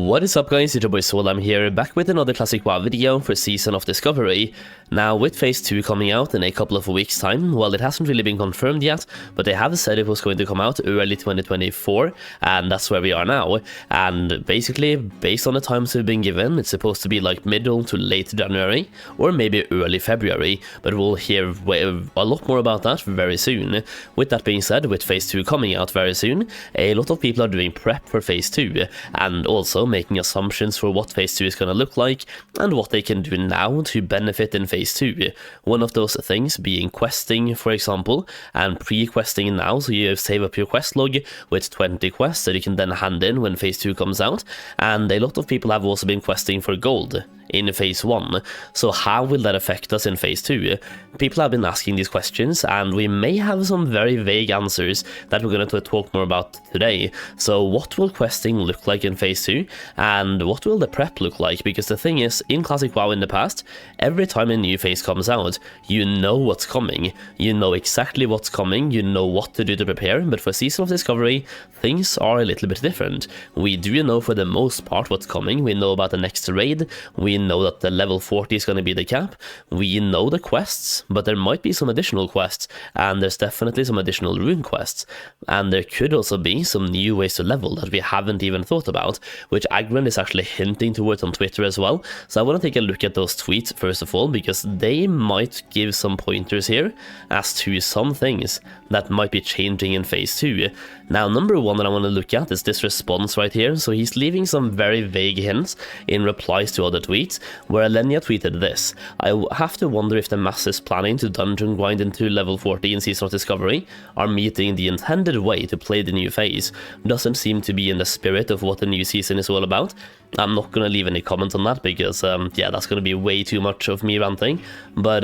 What is up guys, it's your boy Solheim here, back with another Classic WoW video for Season of Discovery. Now with Phase 2 coming out in a couple of weeks time, well it hasn't really been confirmed yet, but they have said it was going to come out early 2024, and that's where we are now. And basically, based on the times we've been given, it's supposed to be like middle to late January, or maybe early February, but we'll hear a lot more about that very soon. With that being said, with Phase 2 coming out very soon, a lot of people are doing prep for Phase 2, and also making assumptions for what Phase 2 is going to look like and what they can do now to benefit in Phase 2. One of those things being questing, for example, and pre-questing now, so you save up your quest log with 20 quests that you can then hand in when Phase 2 comes out. And a lot of people have also been questing for gold in Phase 1, so how will that affect us in Phase 2? People have been asking these questions, and we may have some very vague answers that we're going to talk more about today. So what will questing look like in Phase 2, and what will the prep look like? Because the thing is, in Classic WoW in the past, every time a new phase comes out, you know what's coming, you know exactly what's coming, you know what to do to prepare, but for Season of Discovery, things are a little bit different. We do know for the most part what's coming, we know about the next raid, we know that the level 40 is going to be the cap, we know the quests, but there might be some additional quests, and there's definitely some additional rune quests, and there could also be some new ways to level that we haven't even thought about, which Agron is actually hinting towards on Twitter as well. So I want to take a look at those tweets first of all, because they might give some pointers here as to some things that might be changing in Phase 2. Now, number one that I want to look at is this response right here. So he's leaving some very vague hints in replies to other tweets, where Alenia tweeted this: I have to wonder if the masses planning to dungeon grind into level 40 in Season of Discovery are meeting the intended way to play the new phase. Doesn't seem to be in the spirit of what the new season is all about. I'm not going to leave any comments on that because, yeah, that's going to be way too much of me ranting. But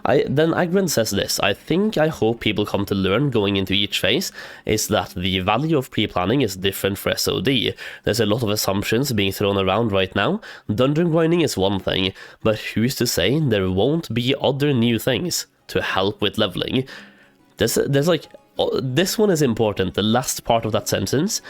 then Agron says this: I hope people come to learn going into each phase is that the value of pre-planning is different for SOD. There's a lot of assumptions being thrown around right now. Dungeon grinding is one thing, but who's to say there won't be other new things to help with leveling? There's like, this one is important, the last part of that sentence.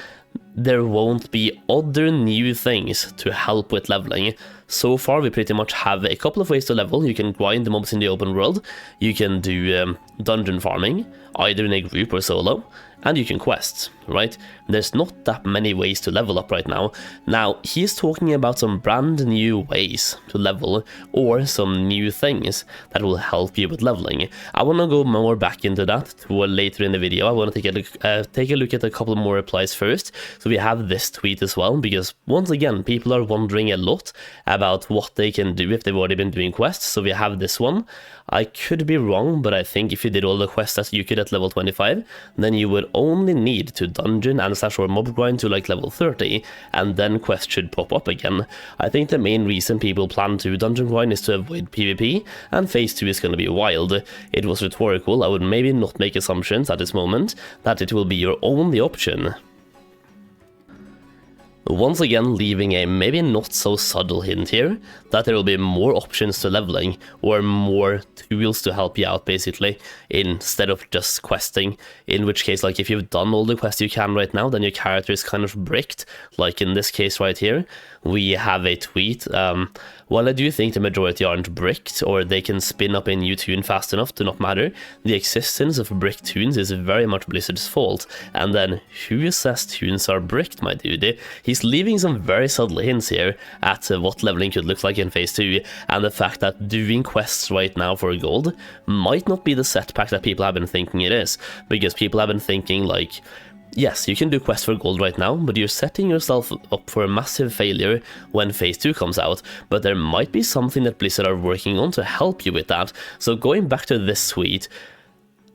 There won't be other new things to help with leveling. So far we pretty much have a couple of ways to level. You can grind the mobs in the open world, you can do dungeon farming, either in a group or solo, and you can quest, right? There's not that many ways to level up right now. Now, he's talking about some brand new ways to level, or some new things that will help you with leveling. I want to go more back into that later in the video. I want to take a look at a couple more replies first. So we have this tweet as well, because once again, people are wondering a lot about what they can do if they've already been doing quests. So we have this one. I could be wrong, but I think if you did all the quests that you could at level 25, then you would only need to dungeon and slash or mob grind to like level 30, and then quests should pop up again. I think the main reason people plan to dungeon grind is to avoid PvP, and Phase 2 is going to be wild. It was rhetorical. I would maybe not make assumptions at this moment that it will be your only option. Once again, leaving a maybe not so subtle hint here that there will be more options to leveling, or more tools to help you out basically, instead of just questing. In which case, like, if you've done all the quests you can right now, then your character is kind of bricked, like in this case right here. We have a tweet. While I do think the majority aren't bricked, or they can spin up a new tune fast enough to not matter, the existence of bricked tunes is very much Blizzard's fault. And then, who says tunes are bricked, my dude? He's leaving some very subtle hints here at what leveling could look like in Phase 2, and the fact that doing quests right now for gold might not be the setback that people have been thinking it is, because people have been thinking like, yes, you can do quests for gold right now, but you're setting yourself up for a massive failure when Phase 2 comes out. But there might be something that Blizzard are working on to help you with that. So going back to this tweet,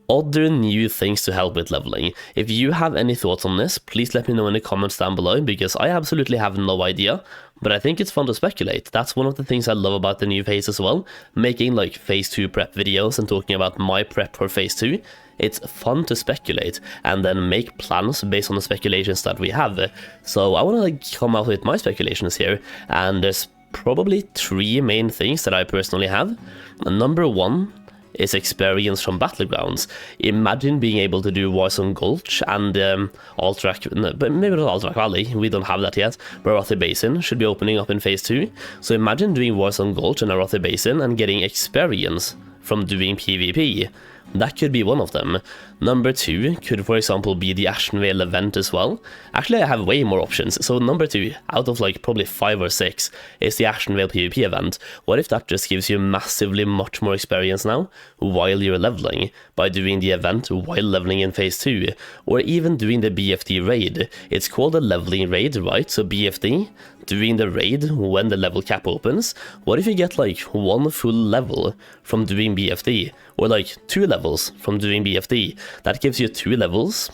other new things to help with leveling. If you have any thoughts on this, please let me know in the comments down below, because I absolutely have no idea, but I think it's fun to speculate. That's one of the things I love about the new phase as well, making like Phase 2 prep videos and talking about my prep for Phase 2. It's fun to speculate and then make plans based on the speculations that we have. So I want to come out with my speculations here, and there's probably three main things that I personally have. Number one is experience from battlegrounds. Imagine being able to do Warzone Gulch and but maybe not Alterac Valley, we don't have that yet, but Arathi Basin should be opening up in Phase 2. So imagine doing Warzone Gulch and Arathi Basin and getting experience from doing PvP. That could be one of them. Number 2 could, for example, be the Ashenvale event as well. Actually, I have way more options. So number 2, out of like probably 5 or 6, is the Ashenvale PvP event. What if that just gives you massively much more experience now while you're leveling, by doing the event while leveling in Phase 2, or even doing the BFD raid. It's called a leveling raid, right? So BFD, doing the raid when the level cap opens. What if you get like 1 full level from doing BFD, or like 2 levels from doing BFD? That gives you 2 levels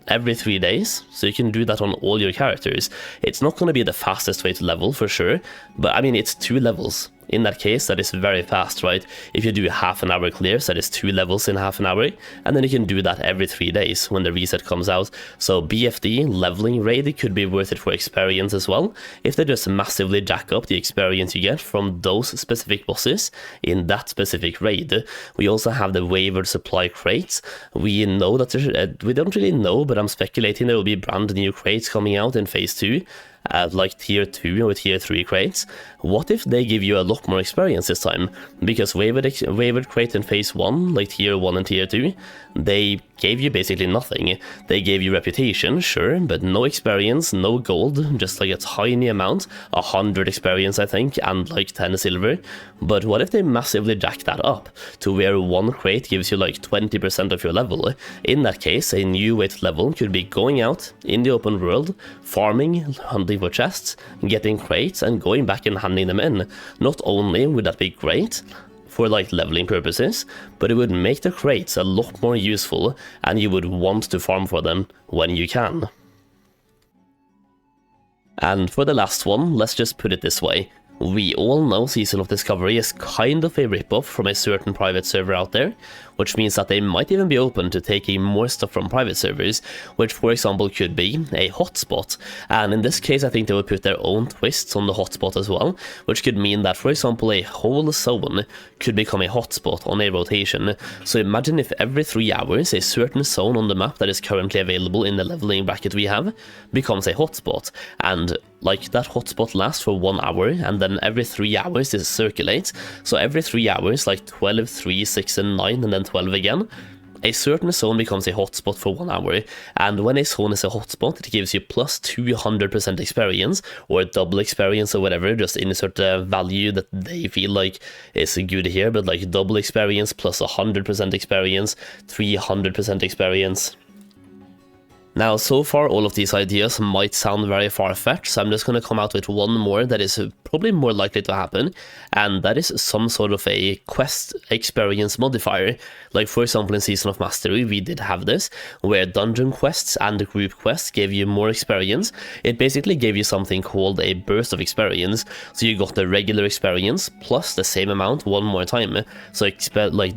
every 3 days, so you can do that on all your characters. It's not going to be the fastest way to level for sure, but I mean, it's 2 levels. In that case, that is very fast, right? If you do half an hour clears, that is 2 levels in half an hour, and then you can do that every 3 days when the reset comes out. So BFD leveling raid could be worth it for experience as well, if they just massively jack up the experience you get from those specific bosses in that specific raid. We also have the wavered supply crates. We know that we don't really know, but I'm speculating there will be brand new crates coming out in Phase 2. Like tier 2 or tier 3 crates. What if they give you a lot more experience this time? Because wavered crate in Phase 1, like tier 1 and tier 2, they gave you basically nothing. They gave you reputation, sure, but no experience, no gold, just like a tiny amount, 100 experience I think, and like 10 silver. But what if they massively jack that up to where 1 crate gives you like 20% of your level? In that case, a new way to level could be going out in the open world, farming, hunting for chests, getting crates, and going back and handing them in. Not only would that be great for like leveling purposes, but it would make the crates a lot more useful, and you would want to farm for them when you can. And for the last one, let's just put it this way. We all know Season of Discovery is kind of a rip-off from a certain private server out there, which means that they might even be open to taking more stuff from private servers, which for example could be a hotspot. And in this case I think they would put their own twists on the hotspot as well, which could mean that for example a whole zone could become a hotspot on a rotation. So imagine if every 3 hours a certain zone on the map that is currently available in the leveling bracket we have becomes a hotspot, and like that hotspot lasts for 1 hour, and then every 3 hours it circulates. So every 3 hours, like 12, 3, 6 and 9 and then 12 again, a certain zone becomes a hotspot for 1 hour, and when a zone is a hotspot it gives you plus 200% experience, or double experience or whatever, just insert a value that they feel like is good here, but like double experience plus 100% experience, 300% experience. Now, so far all of these ideas might sound very far-fetched, so I'm just going to come out with one more that is probably more likely to happen, and that is some sort of a quest experience modifier. Like for example in Season of Mastery we did have this, where dungeon quests and group quests gave you more experience. It basically gave you something called a burst of experience, so you got the regular experience plus the same amount one more time. So like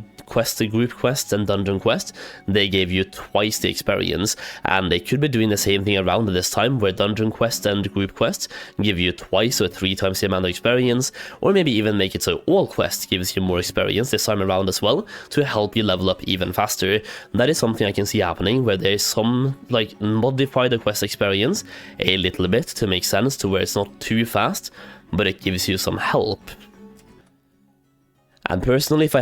group quests and dungeon quests, they gave you twice the experience, and they could be doing the same thing around this time, where dungeon quests and group quests give you twice or 3 times the amount of experience, or maybe even make it so all quests gives you more experience this time around as well, to help you level up even faster. That is something I can see happening, where there's some, like, modify the quest experience a little bit to make sense, to where it's not too fast, but it gives you some help. And personally, if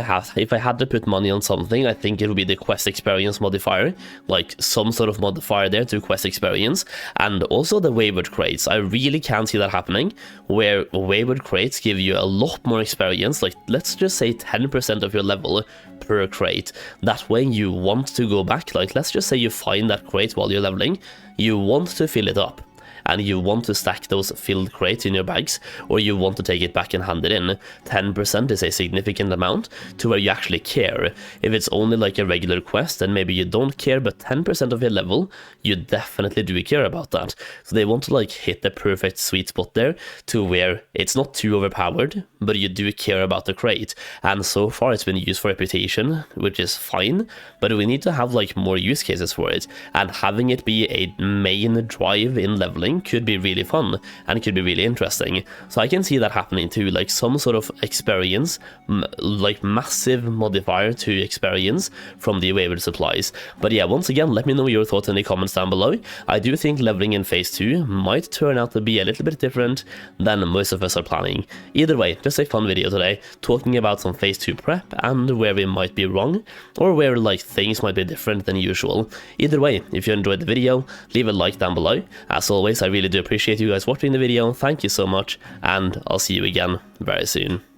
I had to put money on something, I think it would be the quest experience modifier, like some sort of modifier there to quest experience, and also the wavered crates. I really can see that happening, where wavered crates give you a lot more experience, like let's just say 10% of your level per crate. That way you want to go back, like let's just say you find that crate while you're leveling, you want to fill it up, and you want to stack those filled crates in your bags, or you want to take it back and hand it in. 10% is a significant amount to where you actually care. If it's only like a regular quest, then maybe you don't care, but 10% of your level, you definitely do care about that. So they want to like hit the perfect sweet spot there, to where it's not too overpowered, but you do care about the crate. And so far it's been used for reputation, which is fine, but we need to have like more use cases for it, and having it be a main drive in leveling leveling could be really fun and could be really interesting. So I can see that happening too, like some sort of experience, like massive modifier to experience from the wayward supplies. But yeah, once again, let me know your thoughts in the comments down below. I do think leveling in phase 2 might turn out to be a little bit different than most of us are planning. Either way, just a fun video today, talking about some phase 2 prep and where we might be wrong, or where like things might be different than usual. Either way, if you enjoyed the video, leave a like down below. As always, I really do appreciate you guys watching the video, thank you so much, and I'll see you again very soon.